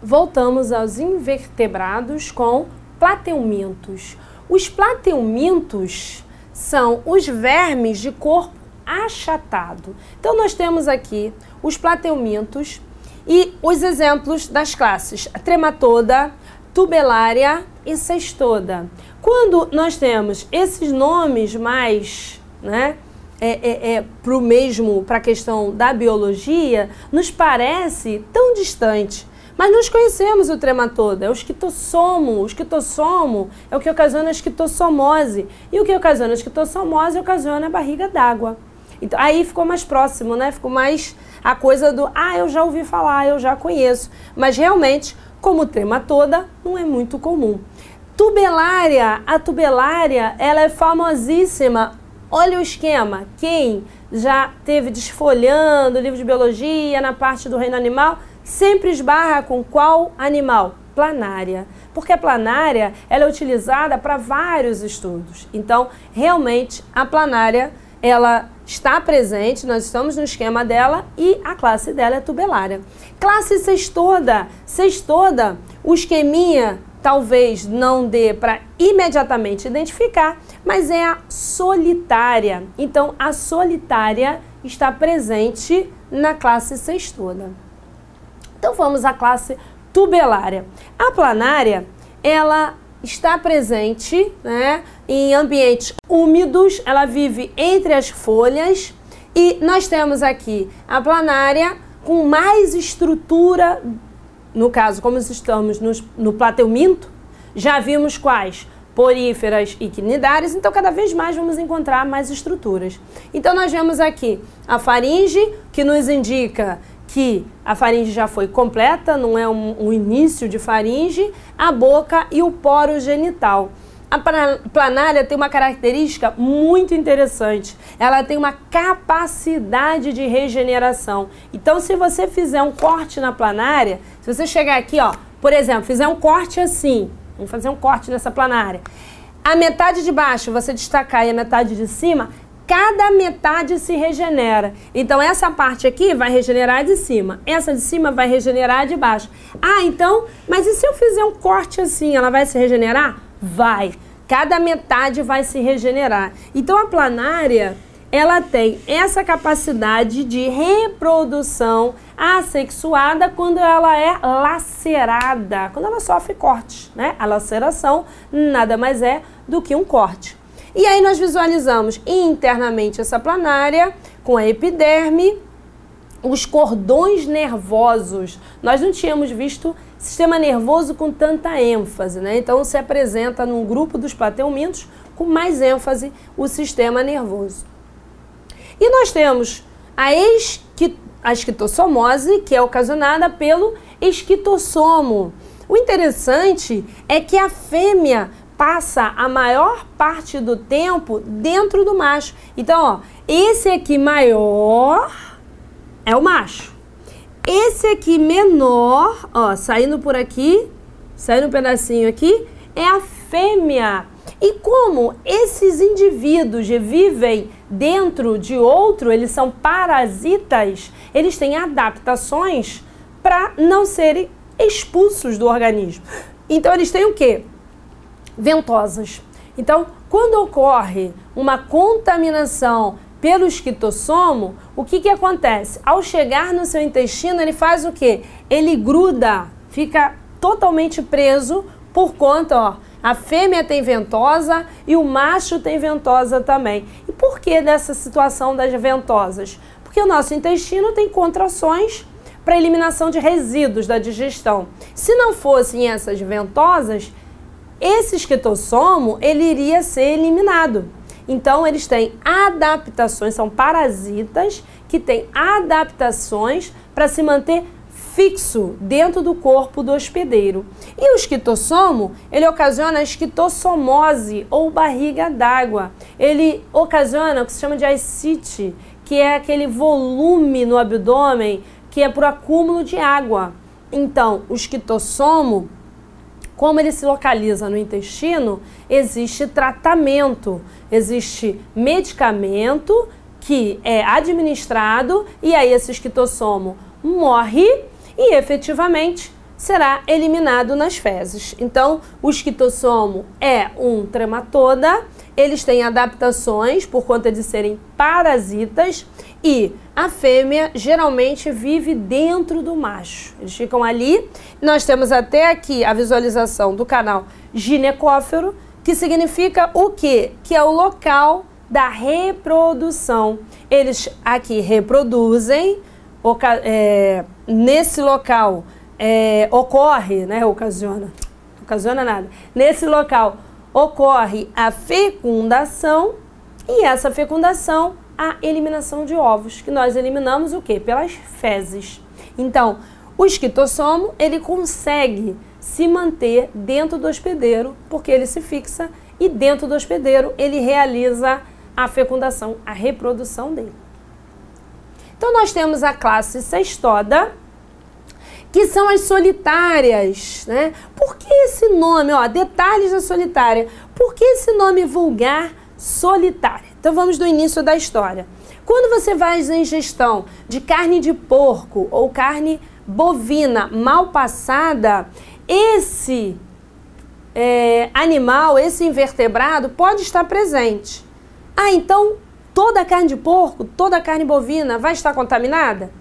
voltamos aos invertebrados com plateumintos. Os plateumintos são os vermes de corpo achatado. Então, nós temos aqui os plateumintos e os exemplos das classes Trematoda, Tubelária e Cestoda. Quando nós temos esses nomes mais, para a questão da biologia, nos parece tão distante. Mas nós conhecemos o trematoda, é o esquitossomo. O esquitossomo é o que ocasiona a esquitossomose. E o que ocasiona a esquitossomose ocasiona a barriga d'água. Então, aí ficou mais próximo, né? Ficou mais a coisa do, eu já ouvi falar, eu já conheço. Mas realmente, como trematoda, não é muito comum. Tubelária, a tubelária, ela é famosíssima. Olha o esquema, quem já teve desfolhando o livro de biologia na parte do reino animal, sempre esbarra com qual animal? Planária. Porque a planária ela é utilizada para vários estudos. Então, realmente, a planária ela está presente, nós estamos no esquema dela e a classe dela é tubelária. Classe cestoda. Cestoda, o esqueminha talvez não dê para imediatamente identificar, mas é a solitária. Então, a solitária está presente na classe cestoda. Então, vamos à classe tubelária. A planária, ela está presente, em ambientes úmidos, ela vive entre as folhas e nós temos aqui a planária com mais estrutura, no caso, como estamos no plateuminto, já vimos quais? Poríferas e quinidárias, então cada vez mais vamos encontrar mais estruturas. Então nós vemos aqui a faringe, que nos indica que a faringe já foi completa, não é um início de faringe, a boca e o poro genital. A planária tem uma característica muito interessante, ela tem uma capacidade de regeneração. Então, se você fizer um corte na planária, se você chegar aqui, por exemplo, fizer um corte assim, vamos fazer um corte nessa planária, a metade de baixo você destacar e a metade de cima, cada metade se regenera. Então, essa parte aqui vai regenerar de cima. Essa de cima vai regenerar de baixo. Então, mas e se eu fizer um corte assim, ela vai se regenerar? Vai. Cada metade vai se regenerar. Então, a planária, ela tem essa capacidade de reprodução assexuada quando ela é lacerada, quando ela sofre cortes, A laceração nada mais é do que um corte. E aí nós visualizamos internamente essa planária com a epiderme, os cordões nervosos. Nós não tínhamos visto sistema nervoso com tanta ênfase, Então se apresenta num grupo dos plateumintos com mais ênfase o sistema nervoso. E nós temos a esquitossomose, que é ocasionada pelo esquitossomo. O interessante é que a fêmea passa a maior parte do tempo dentro do macho. Então, esse aqui maior é o macho. Esse aqui menor, saindo por aqui, saindo um pedacinho aqui, é a fêmea. E como esses indivíduos vivem dentro de outro, eles são parasitas, eles têm adaptações para não serem expulsos do organismo. Então, eles têm o quê? Ventosas. Então, quando ocorre uma contaminação pelo esquitossomo, o que acontece? Ao chegar no seu intestino, ele faz o quê? Ele gruda, fica totalmente preso por conta, a fêmea tem ventosa e o macho tem ventosa também. E por que dessa situação das ventosas? Porque o nosso intestino tem contrações para eliminação de resíduos da digestão. Se não fossem essas ventosas, esse esquitossomo, ele iria ser eliminado. Então, eles têm adaptações, são parasitas que têm adaptações para se manter fixo dentro do corpo do hospedeiro. E o esquitossomo, ele ocasiona a esquitossomose ou barriga d'água. Ele ocasiona o que se chama de ascite, que é aquele volume no abdômen que é por acúmulo de água. Então, o esquitossomo, como ele se localiza no intestino, existe tratamento, existe medicamento que é administrado e aí esse esquitossomo morre e efetivamente será eliminado nas fezes. Então, o esquitossomo é um trematoda, eles têm adaptações por conta de serem parasitas e a fêmea geralmente vive dentro do macho. Eles ficam ali. Nós temos até aqui a visualização do canal ginecófero, que significa o quê? Que é o local da reprodução. Eles aqui reproduzem, nesse local ocorre, né, ocasiona nada, nesse local ocorre a fecundação e essa fecundação, a eliminação de ovos, que nós eliminamos o quê? Pelas fezes. Então, o esquitossomo, ele consegue se manter dentro do hospedeiro, porque ele se fixa e dentro do hospedeiro ele realiza a fecundação, a reprodução dele. Então, nós temos a classe cestoda, que são as solitárias, né? Por que esse nome, ó, detalhes da solitária, por que esse nome vulgar solitária? Então vamos do início da história. Quando você faz a ingestão de carne de porco ou carne bovina mal passada, esse animal, esse invertebrado pode estar presente. Ah, então toda a carne de porco, toda a carne bovina vai estar contaminada?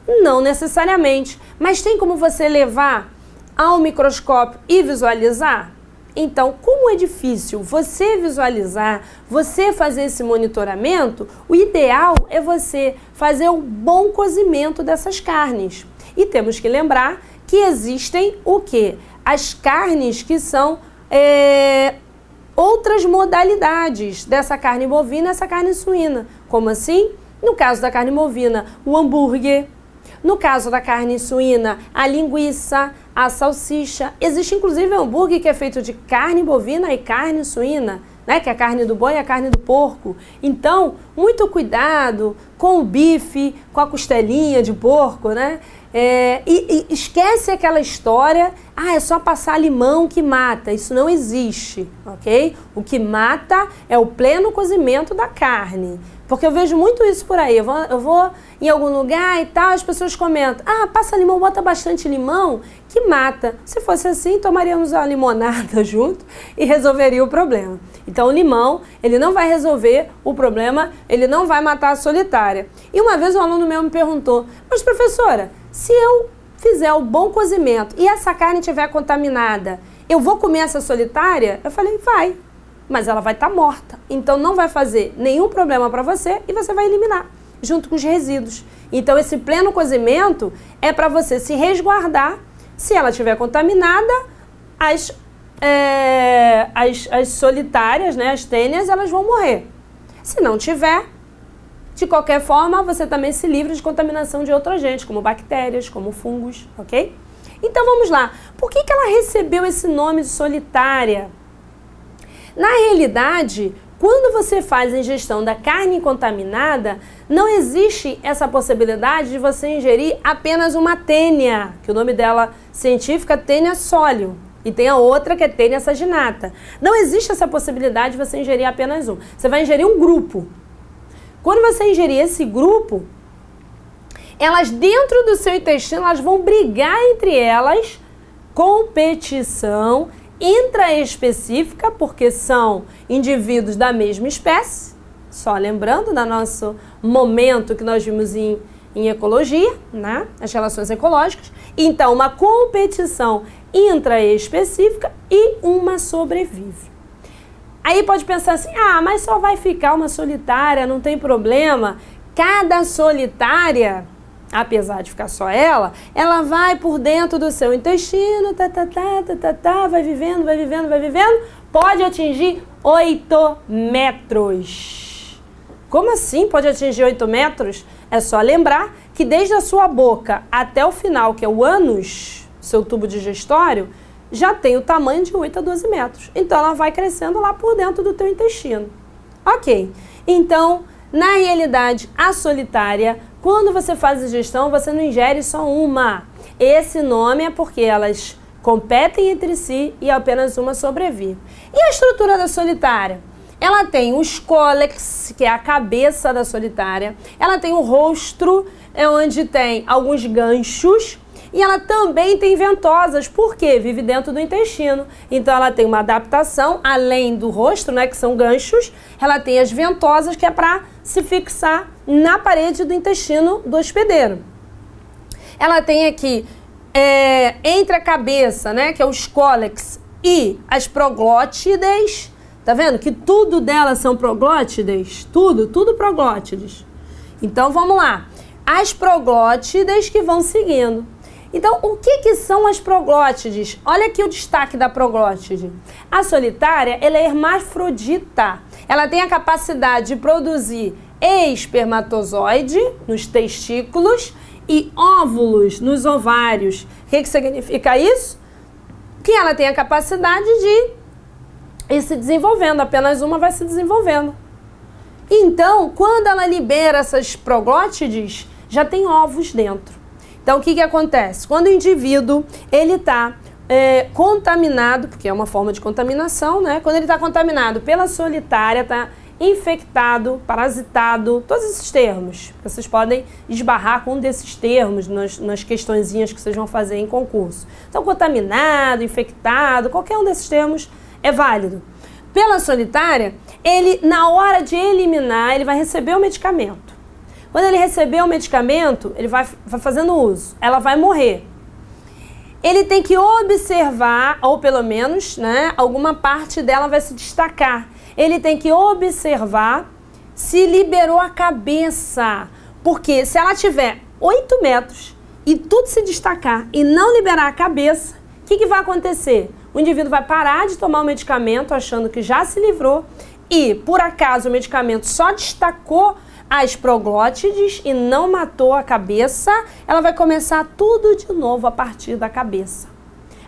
Não necessariamente, mas tem como você levar ao microscópio e visualizar? Então, como é difícil você visualizar, você fazer esse monitoramento, o ideal é você fazer um bom cozimento dessas carnes. E temos que lembrar que existem o quê? As carnes que são outras modalidades dessa carne bovina e essa carne suína. Como assim? No caso da carne bovina, o hambúrguer. No caso da carne suína, a linguiça, a salsicha. Existe inclusive hambúrguer que é feito de carne bovina e carne suína, né? Que é a carne do boi e a carne do porco. Então, muito cuidado com o bife, com a costelinha de porco, né? E esquece aquela história, é só passar limão que mata. Isso não existe, ok? O que mata é o pleno cozimento da carne. Porque eu vejo muito isso por aí, eu vou em algum lugar e tal, as pessoas comentam, passa limão, bota bastante limão, que mata. Se fosse assim, tomaríamos uma limonada junto e resolveria o problema. Então o limão, ele não vai resolver o problema, ele não vai matar a solitária. E uma vez um aluno meu me perguntou, mas professora, se eu fizer o bom cozimento e essa carne estiver contaminada, eu vou comer essa solitária? Eu falei, vai. Mas ela vai estar morta, então não vai fazer nenhum problema para você e você vai eliminar, junto com os resíduos. Então esse pleno cozimento é para você se resguardar. Se ela estiver contaminada, as solitárias, né, as tênias, elas vão morrer. Se não tiver, de qualquer forma, você também se livra de contaminação de outros agentes, como bactérias, como fungos, ok? Então vamos lá, por que ela recebeu esse nome de solitária? Na realidade, quando você faz a ingestão da carne contaminada, não existe essa possibilidade de você ingerir apenas uma tênia, que o nome dela científica é Taenia solium, e tem a outra que é Taenia saginata. Não existe essa possibilidade de você ingerir apenas um. Você vai ingerir um grupo. Quando você ingerir esse grupo, elas dentro do seu intestino, elas vão brigar entre elas, competição intraespecífica, porque são indivíduos da mesma espécie, só lembrando do nosso momento que nós vimos em ecologia, né? As relações ecológicas. Então, uma competição intraespecífica e uma sobrevive. Aí pode pensar assim, mas só vai ficar uma solitária, não tem problema. Cada solitária, apesar de ficar só ela vai por dentro do seu intestino, vai vivendo, pode atingir 8 metros. Como assim pode atingir 8 metros? É só lembrar que desde a sua boca até o final, que é o ânus, seu tubo digestório, já tem o tamanho de 8 a 12 metros. Então ela vai crescendo lá por dentro do teu intestino. Ok, então, na realidade, a solitária, quando você faz a digestão, você não ingere só uma. Esse nome é porque elas competem entre si e apenas uma sobrevive. E a estrutura da solitária? Ela tem o escólex, que é a cabeça da solitária. Ela tem o rostro, onde tem alguns ganchos. E ela também tem ventosas, porque vive dentro do intestino. Então ela tem uma adaptação, além do rosto, né, que são ganchos, ela tem as ventosas, que é para se fixar na parede do intestino do hospedeiro. Ela tem aqui, entre a cabeça, né, que é os cólex, e as proglótides, tá vendo? Que tudo delas são proglótides, tudo proglótides. Então vamos lá, as proglótides que vão seguindo. Então, o que são as proglótides? Olha aqui o destaque da proglótide. A solitária, ela é hermafrodita. Ela tem a capacidade de produzir espermatozoide nos testículos e óvulos nos ovários. O que significa isso? Que ela tem a capacidade de ir se desenvolvendo, apenas uma vai se desenvolvendo. Então, quando ela libera essas proglótides, já tem ovos dentro. Então, o que acontece? Quando o indivíduo ele está contaminado, porque é uma forma de contaminação, né? Quando ele está contaminado pela solitária, está infectado, parasitado, todos esses termos. Vocês podem esbarrar com um desses termos nas questõezinhas que vocês vão fazer em concurso. Então, contaminado, infectado, qualquer um desses termos é válido. Pela solitária, ele, na hora de eliminar, ele vai receber o medicamento. Quando ele receber o medicamento, ele vai fazendo uso, ela vai morrer. Ele tem que observar, ou pelo menos, né, alguma parte dela vai se destacar. Ele tem que observar se liberou a cabeça. Porque se ela tiver 8 metros e tudo se destacar e não liberar a cabeça, o que vai acontecer? O indivíduo vai parar de tomar o medicamento achando que já se livrou e, por acaso, o medicamento só destacou as proglótides e não matou a cabeça, ela vai começar tudo de novo a partir da cabeça.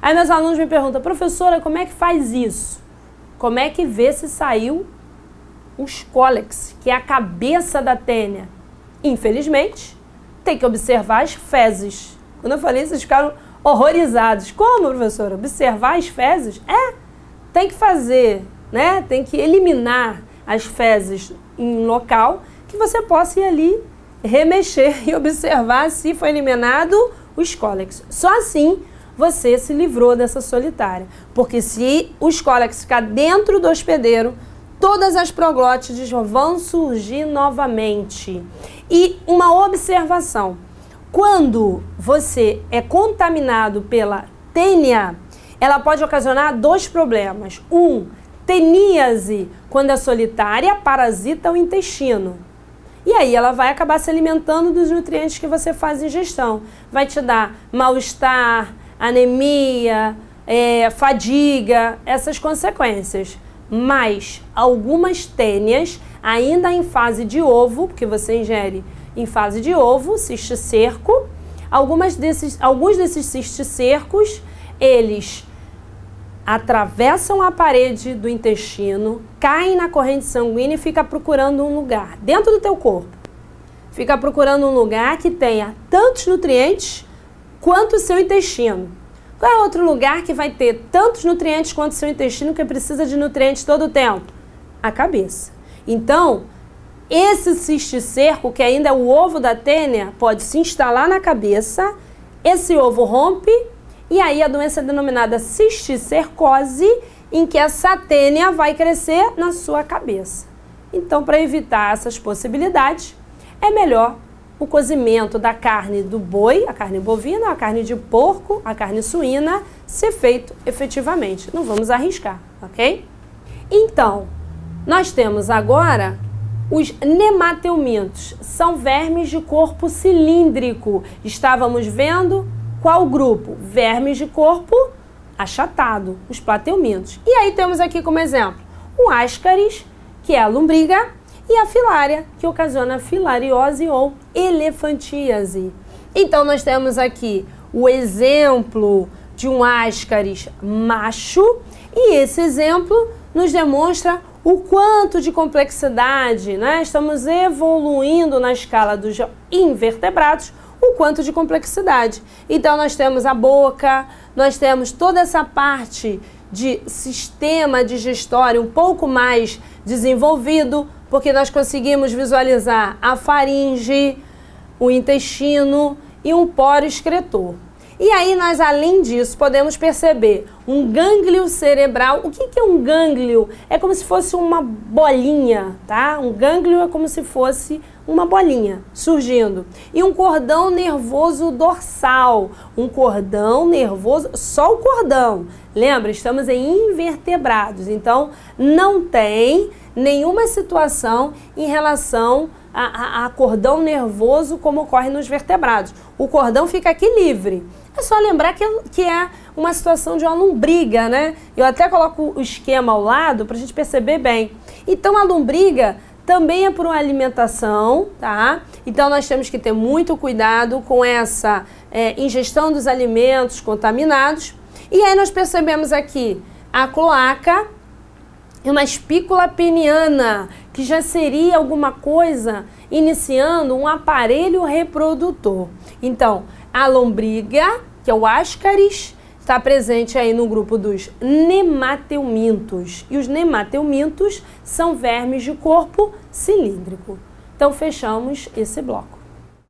Aí meus alunos me perguntam, professora, como é que faz isso? Como é que vê se saiu os cólex, que é a cabeça da tênia? Infelizmente, tem que observar as fezes. Quando eu falei isso, vocês ficaram horrorizados. Como, professora? Observar as fezes? Tem que fazer, né? Tem que eliminar as fezes em um local que você possa ir ali remexer e observar se foi eliminado os cólex. Só assim você se livrou dessa solitária. Porque se os cólex ficar dentro do hospedeiro, todas as proglótides vão surgir novamente. E uma observação, quando você é contaminado pela tênia, ela pode ocasionar 2 problemas. Teníase, quando é solitária, parasita o intestino. E aí ela vai acabar se alimentando dos nutrientes que você faz ingestão. Vai te dar mal-estar, anemia, fadiga, essas consequências. Mas algumas tênias, ainda em fase de ovo, porque você ingere em fase de ovo, cisticerco, alguns desses cisticercos, eles atravessam a parede do intestino, caem na corrente sanguínea e fica procurando um lugar dentro do teu corpo. Fica procurando um lugar que tenha tantos nutrientes quanto o seu intestino. Qual é outro lugar que vai ter tantos nutrientes quanto o seu intestino, que precisa de nutrientes todo o tempo? A cabeça. Então, esse cisticerco, que ainda é o ovo da tênia, pode se instalar na cabeça, esse ovo rompe, e aí a doença é denominada cisticercose, em que essa tênia vai crescer na sua cabeça. Então, para evitar essas possibilidades, é melhor o cozimento da carne do boi, a carne bovina, a carne de porco, a carne suína, ser feito efetivamente. Não vamos arriscar, ok? Então, nós temos agora os nemateumintos. São vermes de corpo cilíndrico. Estávamos vendo qual grupo? Vermes de corpo achatado, os plateumintos. E aí temos aqui como exemplo o ascaris, que é a lombriga, e a filária, que ocasiona filariose ou elefantíase. Então, nós temos aqui o exemplo de um ascaris macho, e esse exemplo nos demonstra o quanto de complexidade, né? Estamos evoluindo na escala dos invertebrados, o quanto de complexidade. Então, nós temos a boca, nós temos toda essa parte de sistema digestório um pouco mais desenvolvido, porque nós conseguimos visualizar a faringe, o intestino e um poro excretor. E aí nós, além disso, podemos perceber um gânglio cerebral. O que é um gânglio? É como se fosse uma bolinha, tá? Um gânglio é como se fosse uma bolinha surgindo. E um cordão nervoso dorsal. Um cordão nervoso, só o cordão. Lembra, estamos em invertebrados, então não tem nenhuma situação em relação a cordão nervoso como ocorre nos vertebrados. O cordão fica aqui livre. É só lembrar que é uma situação de uma lombriga, né? Eu até coloco o esquema ao lado para a gente perceber bem. Então a lombriga também é por uma alimentação, tá? Então nós temos que ter muito cuidado com essa ingestão dos alimentos contaminados. E aí nós percebemos aqui a cloaca e uma espícula peniana, que já seria alguma coisa iniciando um aparelho reprodutor. Então, a lombriga, que é o Ascaris, está presente aí no grupo dos nemateumintos. E os nemateumintos são vermes de corpo cilíndrico. Então, fechamos esse bloco.